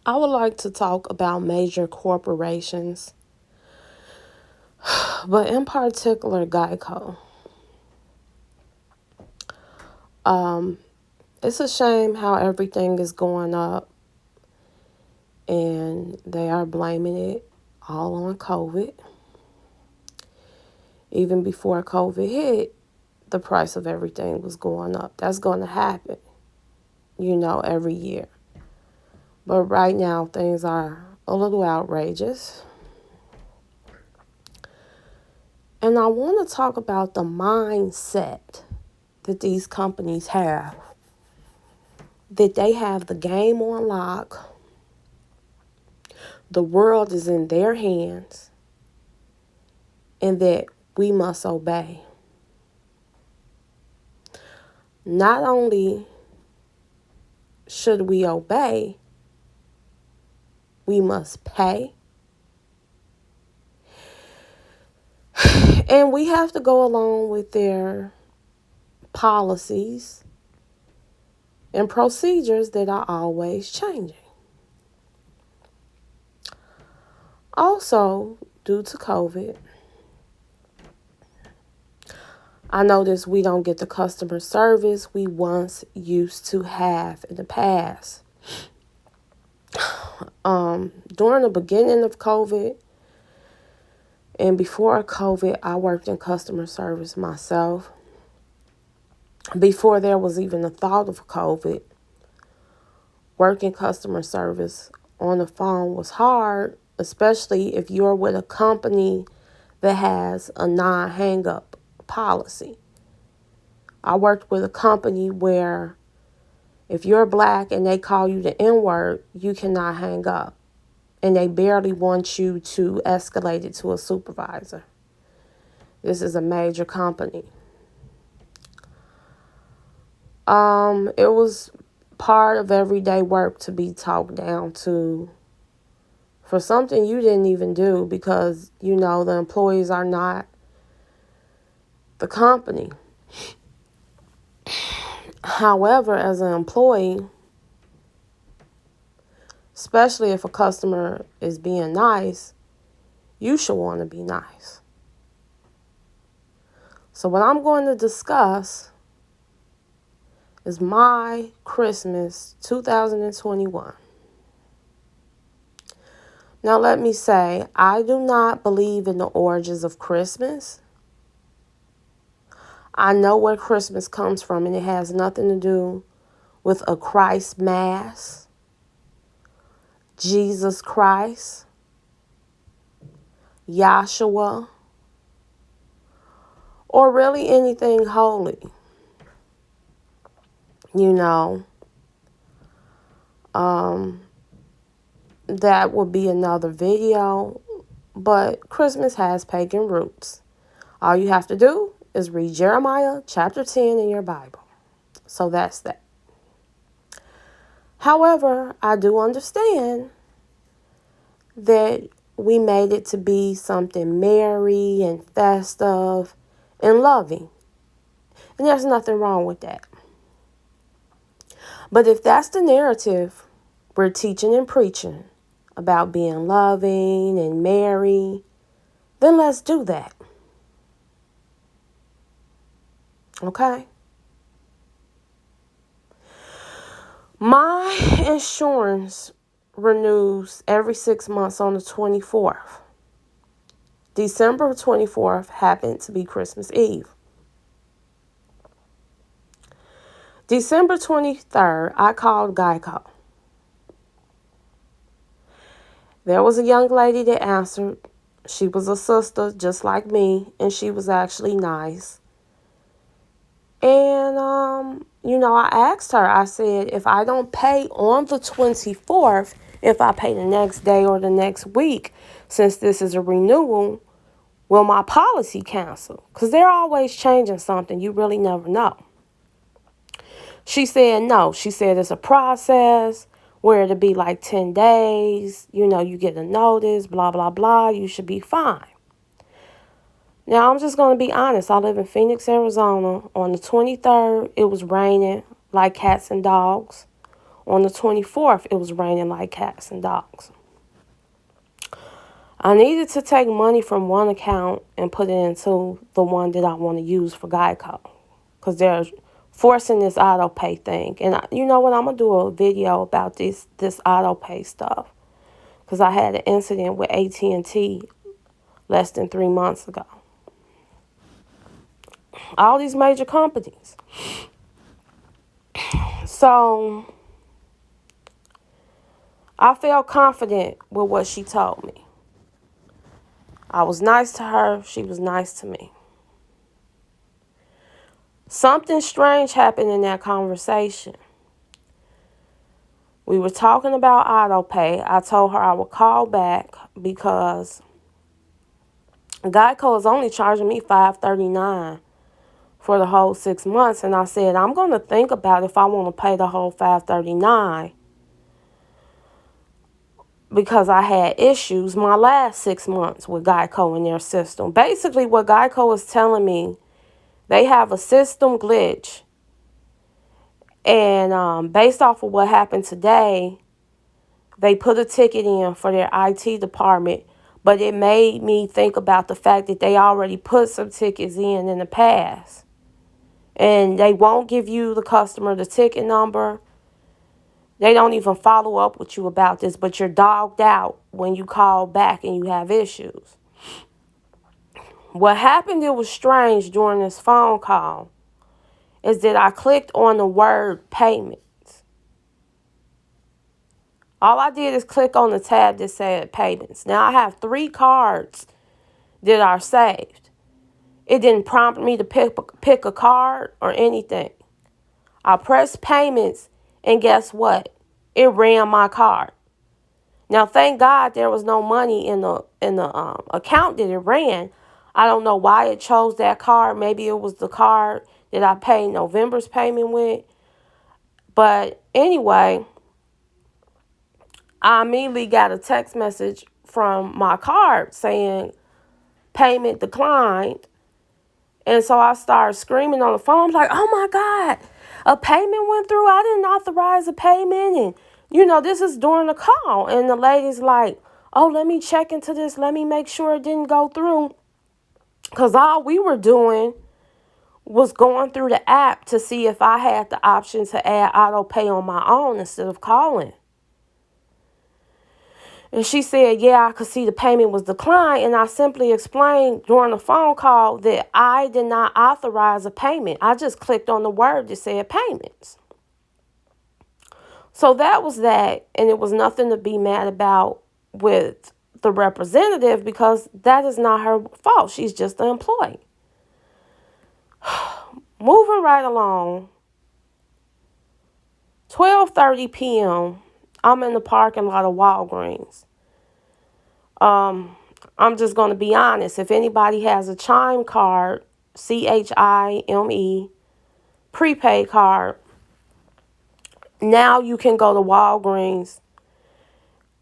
I would like to talk about major corporations, but in particular Geico. Um, it's a shame how everything is going up and they are blaming it all on COVID. Even before COVID hit, the price of everything was going up. That's going to happen, every year. But right now, things are a little outrageous. And I want to talk about the mindset that these companies have. That they have the game on lock. The world is in their hands. And that we must obey. Not only should we obey, we must pay. And we have to go along with their policies and procedures that are always changing. Also, due to COVID, I noticed we don't get the customer service we once used to have in the past. During the beginning of COVID and before COVID, I worked in customer service myself. Before there was even a thought of COVID, working customer service on the phone was hard, especially if you're with a company that has a non-hang-up policy. I worked with a company where if you're black and they call you the N-word, you cannot hang up. And they barely want you to escalate it to a supervisor. This is a major company. It was part of everyday work to be talked down to for something you didn't even do because, the employees are not the company. However, as an employee, especially if a customer is being nice, you should want to be nice. So what I'm going to discuss is my Christmas 2021. Now let me say, I do not believe in the origins of Christmas. I know where Christmas comes from, and it has nothing to do with a Christ Mass, Jesus Christ, Yahshua, or really anything holy. That would be another video, but Christmas has pagan roots. All you have to do is read Jeremiah chapter 10 in your Bible. So that's that. However, I do understand that we made it to be something merry and festive and loving. And there's nothing wrong with that. But if that's the narrative we're teaching and preaching about being loving and merry, then let's do that. Okay? My insurance renews every 6 months on the 24th. December 24th happened to be Christmas Eve. December 23rd, I called Geico. There was a young lady that answered. She was a sister just like me, and she was actually nice. And, I asked her, I said, if I don't pay on the 24th, if I pay the next day or the next week, since this is a renewal, will my policy cancel? Because they're always changing something. You really never know. She said no. She said it's a process where it'll be like 10 days. You get a notice, blah, blah, blah. You should be fine. Now, I'm just going to be honest. I live in Phoenix, Arizona. On the 23rd, it was raining like cats and dogs. On the 24th, it was raining like cats and dogs. I needed to take money from one account and put it into the one that I want to use for Geico. Because they're forcing this auto pay thing. And you know what? I'm going to do a video about this auto pay stuff. Because I had an incident with AT&T less than 3 months ago. All these major companies. So I felt confident with what she told me. I was nice to her. She was nice to me. Something strange happened in that conversation. We were talking about auto pay. I told her I would call back because Geico is only charging me $5.39 for the whole 6 months. And I said, I'm going to think about if I want to pay the whole $5.39 because I had issues my last 6 months with Geico in their system. Basically, what Geico is telling me, they have a system glitch. And based off of what happened today, they put a ticket in for their IT department. But it made me think about the fact that they already put some tickets in the past. And they won't give you, the customer, the ticket number. They don't even follow up with you about this, but you're dogged out when you call back and you have issues. What happened, it was strange during this phone call, is that I clicked on the word payments. All I did is click on the tab that said payments. Now I have 3 cards that are saved. It didn't prompt me to pick a card or anything. I pressed payments, and guess what? It ran my card. Now, thank God there was no money in the account that it ran. I don't know why it chose that card. Maybe it was the card that I paid November's payment with. But anyway, I immediately got a text message from my card saying payment declined. And so I started screaming on the phone. I'm like, oh my God, a payment went through. I didn't authorize a payment. And, this is during the call. And the lady's like, oh, let me check into this. Let me make sure it didn't go through. Because all we were doing was going through the app to see if I had the option to add auto pay on my own instead of calling. And she said, yeah, I could see the payment was declined. And I simply explained during the phone call that I did not authorize a payment. I just clicked on the word that said payments. So that was that. And it was nothing to be mad about with the representative because that is not her fault. She's just an employee. Moving right along. 12:30 p.m. I'm in the parking lot of Walgreens. I'm just going to be honest. If anybody has a Chime card, CHIME, prepaid card, now you can go to Walgreens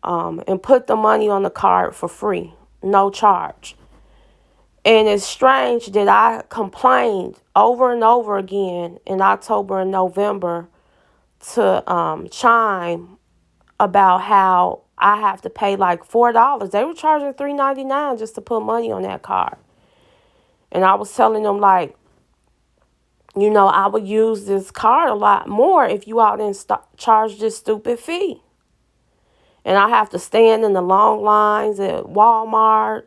and put the money on the card for free, no charge. And it's strange that I complained over and over again in October and November to Chime about how I have to pay like $4. They were charging $3.99 just to put money on that card. And I was telling them, like, I would use this card a lot more if you all didn't charge this stupid fee. And I have to stand in the long lines at Walmart.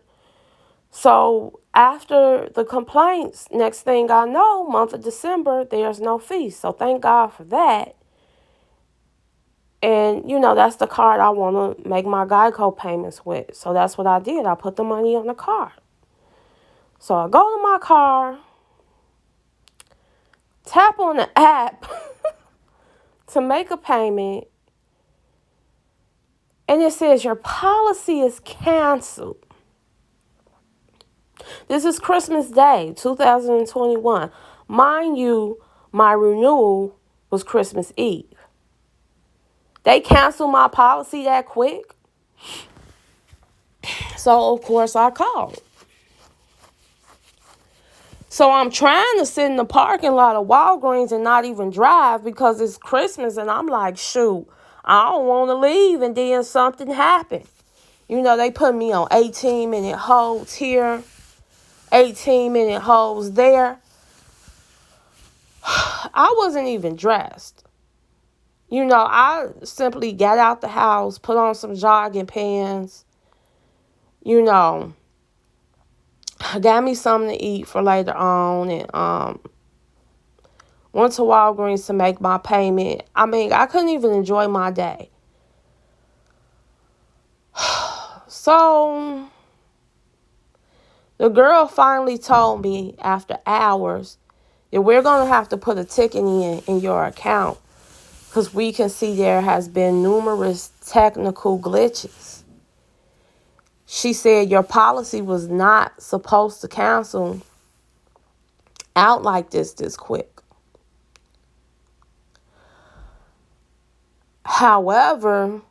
So after the complaints, next thing I know, month of December, there's no fee. So thank God for that. And, that's the card I want to make my Geico payments with. So that's what I did. I put the money on the card. So I go to my car, tap on the app to make a payment, and it says your policy is canceled. This is Christmas Day, 2021. Mind you, my renewal was Christmas Eve. They canceled my policy that quick. So, of course, I called. So I'm trying to sit in the parking lot of Walgreens and not even drive because it's Christmas. And I'm like, shoot, I don't want to leave and then something happened. They put me on 18-minute holds here, 18-minute holds there. I wasn't even dressed. I simply got out the house, put on some jogging pants, got me something to eat for later on, and went to Walgreens to make my payment. I couldn't even enjoy my day. So the girl finally told me after hours that we're going to have to put a ticket in your account because we can see there has been numerous technical glitches. She said your policy was not supposed to cancel out like this quick. However,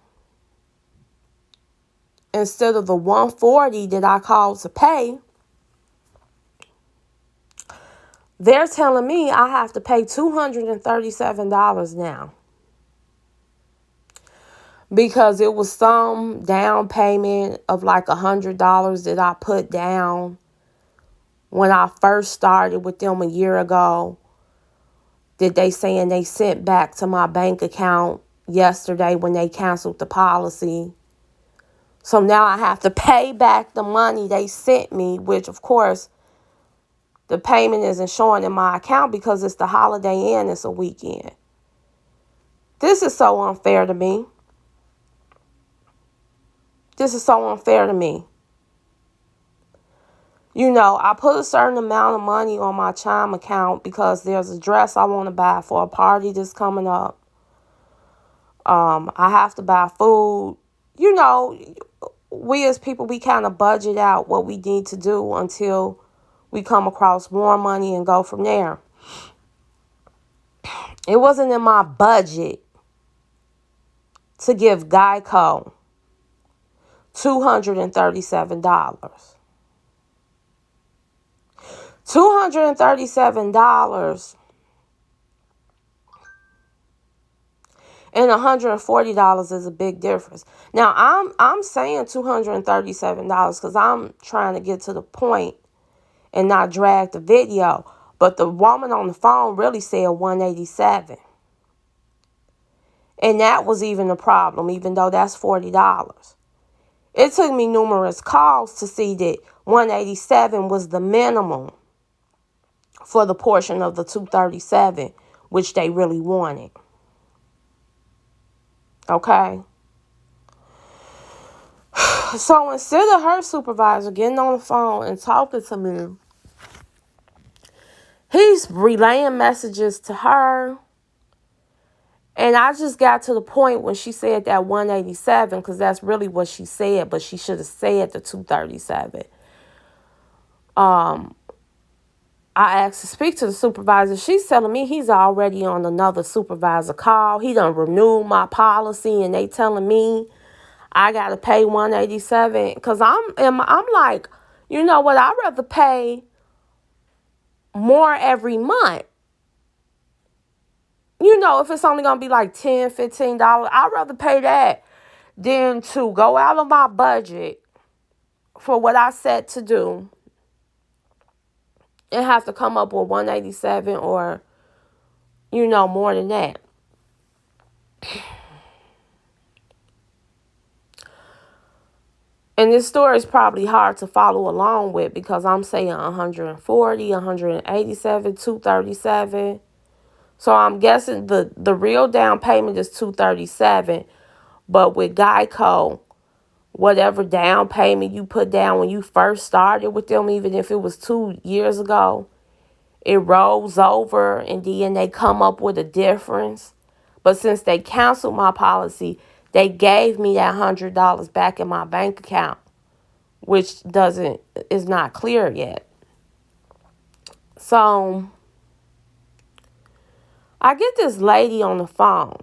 instead of the $140 that I called to pay, they're telling me I have to pay $237 now. Because it was some down payment of like $100 that I put down when I first started with them a year ago. That they saying they sent back to my bank account yesterday when they canceled the policy. So now I have to pay back the money they sent me, which of course the payment isn't showing in my account because it's the holiday and it's a weekend. This is so unfair to me. This is so unfair to me. I put a certain amount of money on my Chime account because there's a dress I want to buy for a party that's coming up. I have to buy food. We as people, we kind of budget out what we need to do until we come across more money and go from there. It wasn't in my budget to give Geico $237. $237 and $140 is a big difference. Now, I'm saying $237 because I'm trying to get to the point and not drag the video. But the woman on the phone really said $187. And that was even a problem, even though that's $40. It took me numerous calls to see that $187 was the minimum for the portion of the $237, which they really wanted. Okay? So instead of her supervisor getting on the phone and talking to me, he's relaying messages to her. And I just got to the point when she said that 187, because that's really what she said, but she should have said the 237. I asked to speak to the supervisor. She's telling me he's already on another supervisor call. He done renewed my policy, and they telling me I got to pay 187. Because I'm like, you know what? I'd rather pay more every month. If it's only going to be like $10, $15, I'd rather pay that than to go out of my budget for what I set to do and have to come up with 187 or, more than that. And this story is probably hard to follow along with because I'm saying 140, 187, 237. So I'm guessing the real down payment is $237, but with Geico, whatever down payment you put down when you first started with them, even if it was 2 years ago, it rolls over and then they come up with a difference. But since they canceled my policy, they gave me that $100 back in my bank account, which is not clear yet. So I get this lady on the phone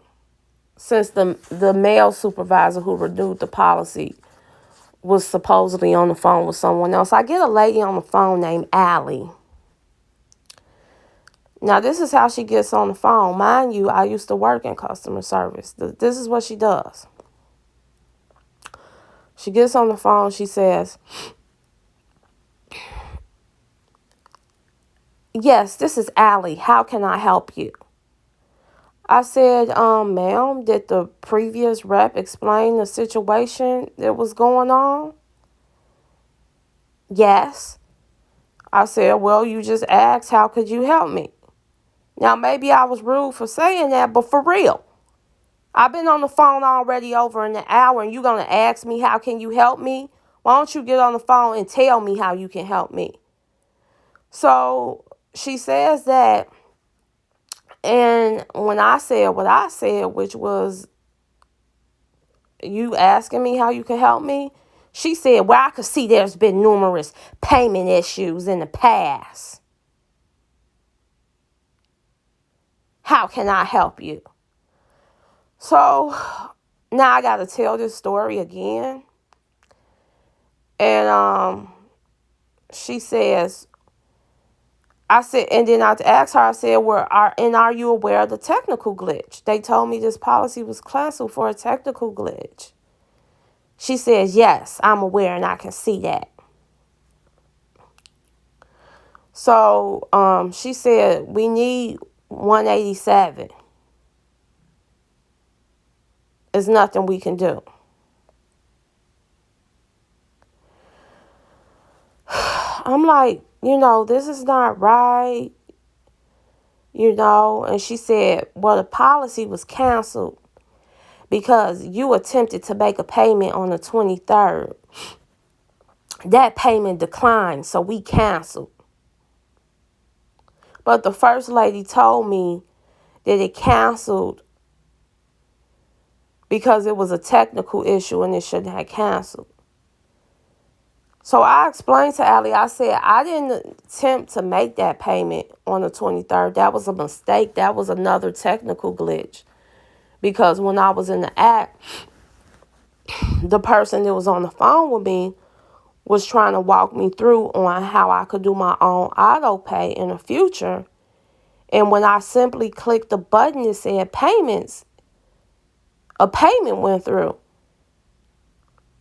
since the male supervisor who renewed the policy was supposedly on the phone with someone else. I get a lady on the phone named Allie. Now, this is how she gets on the phone. Mind you, I used to work in customer service. This is what she does. She gets on the phone. She says, "Yes, this is Allie. How can I help you?" I said, "Ma'am, did the previous rep explain the situation that was going on?" "Yes." I said, "Well, you just asked, how could you help me?" Now, maybe I was rude for saying that, but for real, I've been on the phone already over an hour, and you're going to ask me, how can you help me? Why don't you get on the phone and tell me how you can help me? So she says that, and when I said what I said, which was, you asking me how you can help me, she said, "Well, I could see there's been numerous payment issues in the past. How can I help you?" So now I got to tell this story again. And she says, I said, and then I asked her, I said, "Well, are you aware of the technical glitch? They told me this policy was canceled for a technical glitch." She says, "Yes, I'm aware and I can see that." So she said, "We need 187. There's nothing we can do." I'm like, this is not right, And she said, "Well, the policy was canceled because you attempted to make a payment on the 23rd. That payment declined, so we canceled. But the first lady told me that it canceled because it was a technical issue and it shouldn't have canceled." So I explained to Allie, I said, "I didn't attempt to make that payment on the 23rd. That was a mistake. That was another technical glitch. Because when I was in the app, the person that was on the phone with me was trying to walk me through on how I could do my own auto pay in the future. And when I simply clicked the button that said payments, a payment went through."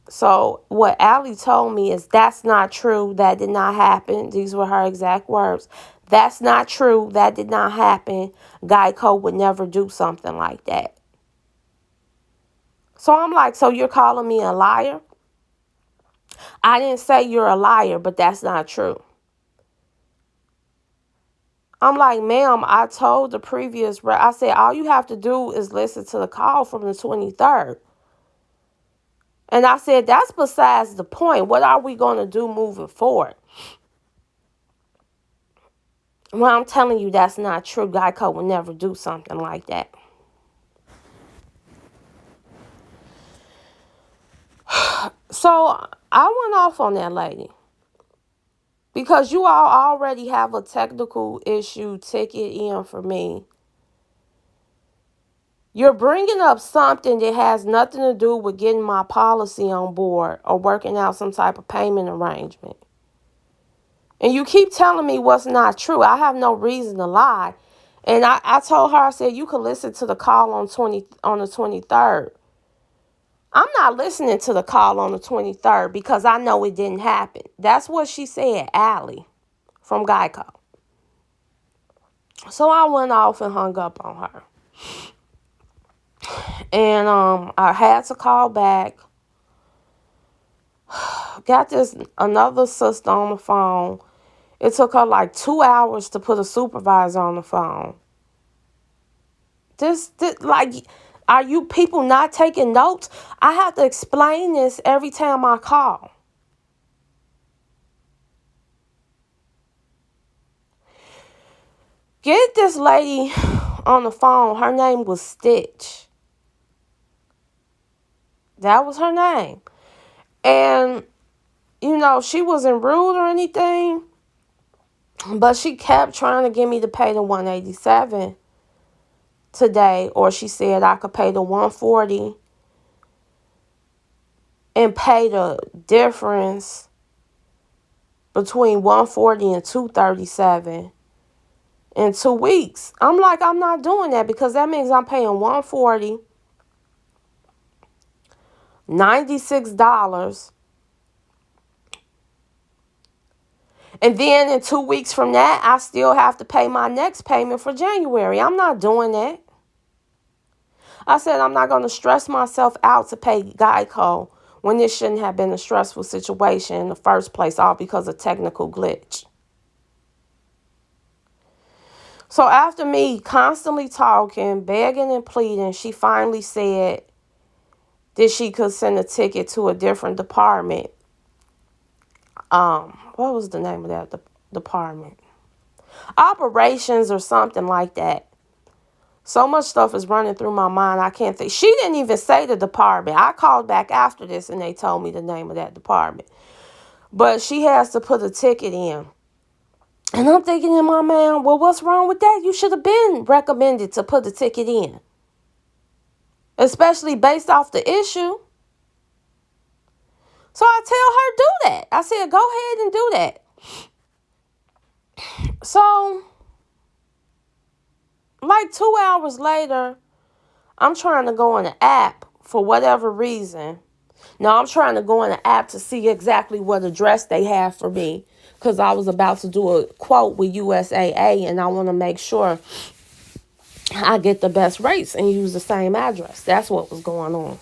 So what Allie told me is, "That's not true. That did not happen." These were her exact words. "That's not true. That did not happen. Geico would never do something like that." So I'm like, "So you're calling me a liar?" "I didn't say you're a liar, but that's not true." I'm like, "Ma'am, I told the previous rep, I said, all you have to do is listen to the call from the 23rd. And I said, that's besides the point. What are we going to do moving forward?" "Well, I'm telling you, that's not true. Geico would never do something like that." So I went off on that lady. Because you all already have a technical issue ticket in for me. You're bringing up something that has nothing to do with getting my policy on board or working out some type of payment arrangement. And you keep telling me what's not true. I have no reason to lie. And I told her, I said, you could listen to the call on the 23rd. I'm not listening to the call on the 23rd because I know it didn't happen. That's what she said, Allie from Geico. So I went off and hung up on her. And I had to call back. Got this another sister on the phone. It took her like 2 hours to put a supervisor on the phone. This like, are you people not taking notes? I have to explain this every time I call. Get this lady on the phone. Her name was Stitch. That was her name. And, she wasn't rude or anything. But she kept trying to get me to pay the 187 today. Or she said I could pay the 140 and pay the difference between 140 and 237 in 2 weeks. I'm like, I'm not doing that because that means I'm paying $140, $96. And then in 2 weeks from that, I still have to pay my next payment for January. I'm not doing that. I said I'm not going to stress myself out to pay Geico when this shouldn't have been a stressful situation in the first place, all because of technical glitch. So after me constantly talking, begging and pleading, she finally said that she could send a ticket to a different department. What was the name of that department? Operations or something like that. So much stuff is running through my mind, I can't think. She didn't even say the department. I called back after this and they told me the name of that department. But she has to put a ticket in. And I'm thinking in my mind, well, what's wrong with that? You should have been recommended to put the ticket in. Especially based off the issue. So I tell her, do that. I said, go ahead and do that. So, like 2 hours later, I'm trying to go on the app for whatever reason. Now, I'm trying to go on the app to see exactly what address they have for me. Because I was about to do a quote with USAA and I want to make sure I get the best rates and use the same address. That's what was going on.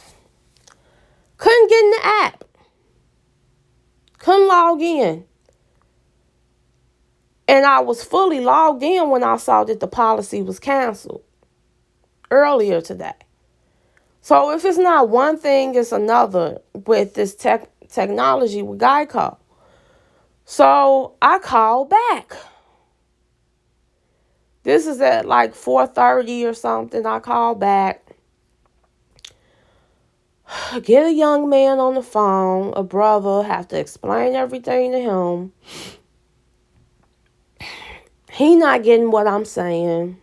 Couldn't get in the app. Couldn't log in. And I was fully logged in when I saw that the policy was canceled earlier today. So if it's not one thing, it's another with this technology with Geico. So I called back. This is at like 4:30 or something. I called back. Get a young man on the phone, a brother, have to explain everything to him. He not getting what I'm saying.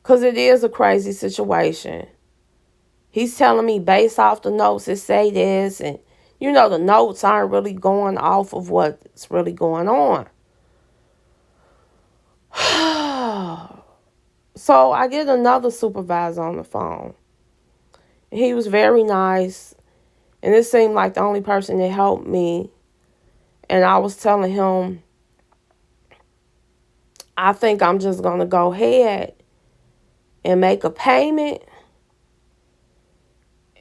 Because it is a crazy situation. He's telling me based off the notes it say this. And, you know, the notes aren't really going off of what's really going on. So I get another supervisor on the phone. He was very nice. And it seemed like the only person that helped me. And I was telling him, I think I'm just going to go ahead and make a payment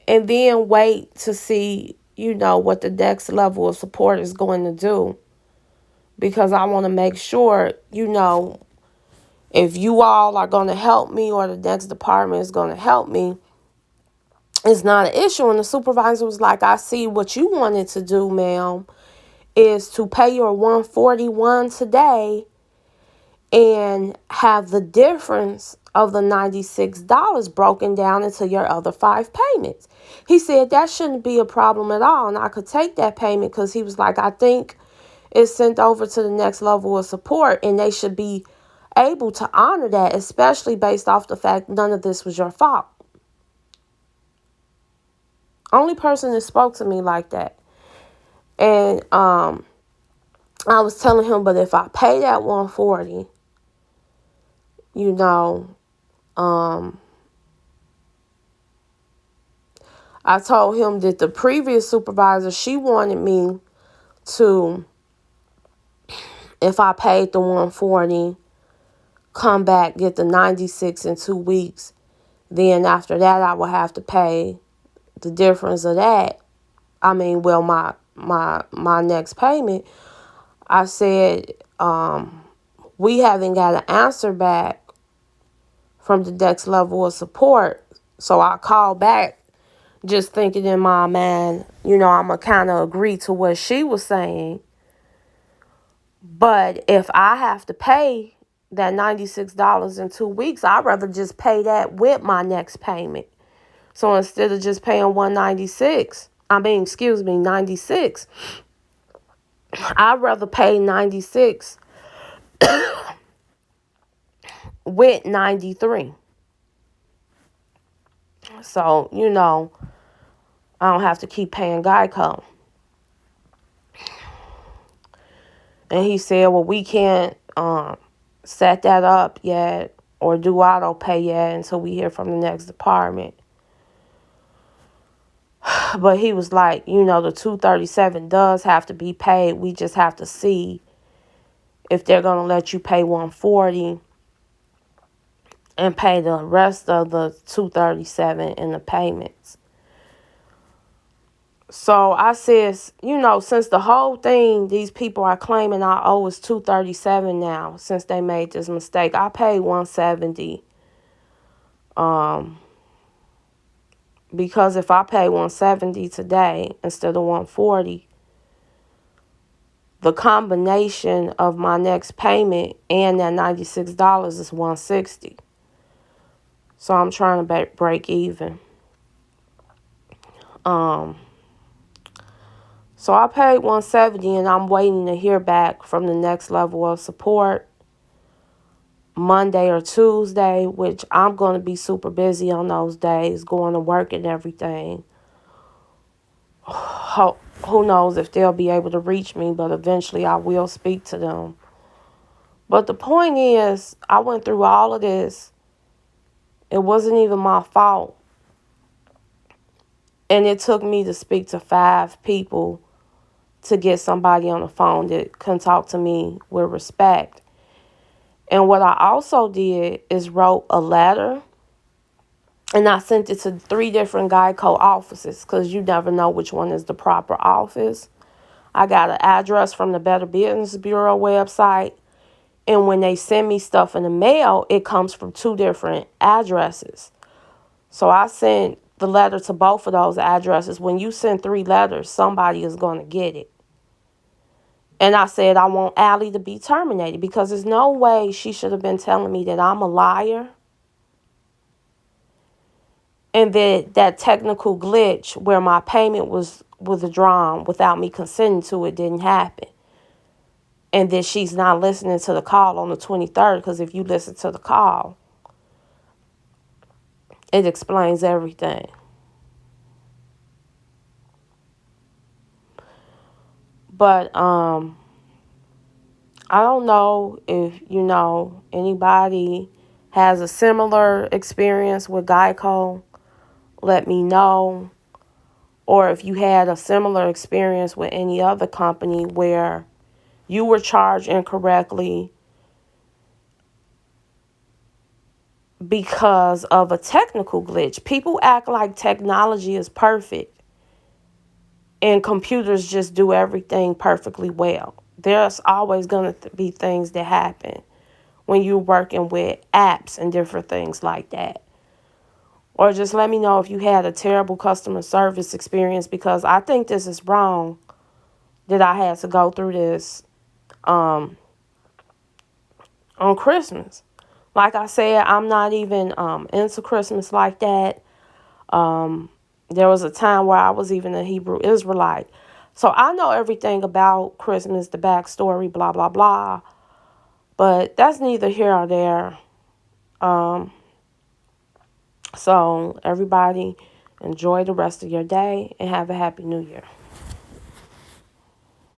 and then wait to see, you know, what the next level of support is going to do. Because I want to make sure, you know, if you all are going to help me or the next department is going to help me, it's not an issue. And the supervisor was like, I see what you wanted to do, ma'am, is to pay your $141 today and have the difference of the $96 broken down into your other 5 payments. He said that shouldn't be a problem at all, and I could take that payment because he was like, I think it's sent over to the next level of support, and they should be able to honor that, especially based off the fact none of this was your fault. Only person that spoke to me like that. And I was telling him, but if I pay that $140, you know, I told him that the previous supervisor, she wanted me to, if I paid the $140, come back, get the $96 in 2 weeks. Then after that, I would have to pay the difference of that. I mean, well, my next payment. I said, we haven't got an answer back from the next level of support. So I called back just thinking in my mind, you know, I'm going to kind of agree to what she was saying. But if I have to pay that $96 in 2 weeks, I'd rather just pay that with my next payment. So instead of just paying $96, I'd rather pay $96 with $93. So, you know, I don't have to keep paying Geico. And he said, well, we can't set that up yet or do auto pay yet until we hear from the next department. But he was like, the 237 does have to be paid. We just have to see if they're going to let you pay 140 and pay the rest of the 237 in the payments. So I says, since the whole thing, these people are claiming I owe is 237 now, since they made this mistake. I paid 170. Because if I pay 170 today instead of 140, the combination of my next payment and that $96 is 160. So I'm trying to break even. So I paid 170 and I'm waiting to hear back from the next level of support Monday or Tuesday, which I'm going to be super busy on those days, going to work and everything. Who knows if they'll be able to reach me, but eventually I will speak to them. But the point is, I went through all of this. It wasn't even my fault. And it took me to speak to 5 people to get somebody on the phone that can talk to me with respect. And what I also did is wrote a letter, and I sent it to 3 different Geico offices, because you never know which one is the proper office. I got an address from the Better Business Bureau website, and when they send me stuff in the mail, it comes from 2 different addresses. So I sent the letter to both of those addresses. When you send 3 letters, somebody is going to get it. And I said I want Allie to be terminated, because there's no way she should have been telling me that I'm a liar and that technical glitch where my payment was withdrawn without me consenting to it didn't happen. And that she's not listening to the call on the 23rd, because if you listen to the call, it explains everything. But I don't know if, anybody has a similar experience with Geico. Let me know. Or if you had a similar experience with any other company where you were charged incorrectly because of a technical glitch. People act like technology is perfect and computers just do everything perfectly well. There's always going to be things that happen when you're working with apps and different things like that. Or just let me know if you had a terrible customer service experience, because I think this is wrong that I had to go through this on Christmas. Like I said, I'm not even into Christmas like that. There was a time where I was even a Hebrew Israelite. So I know everything about Christmas, the backstory, blah, blah, blah. But that's neither here or there. So everybody enjoy the rest of your day and have a happy new year.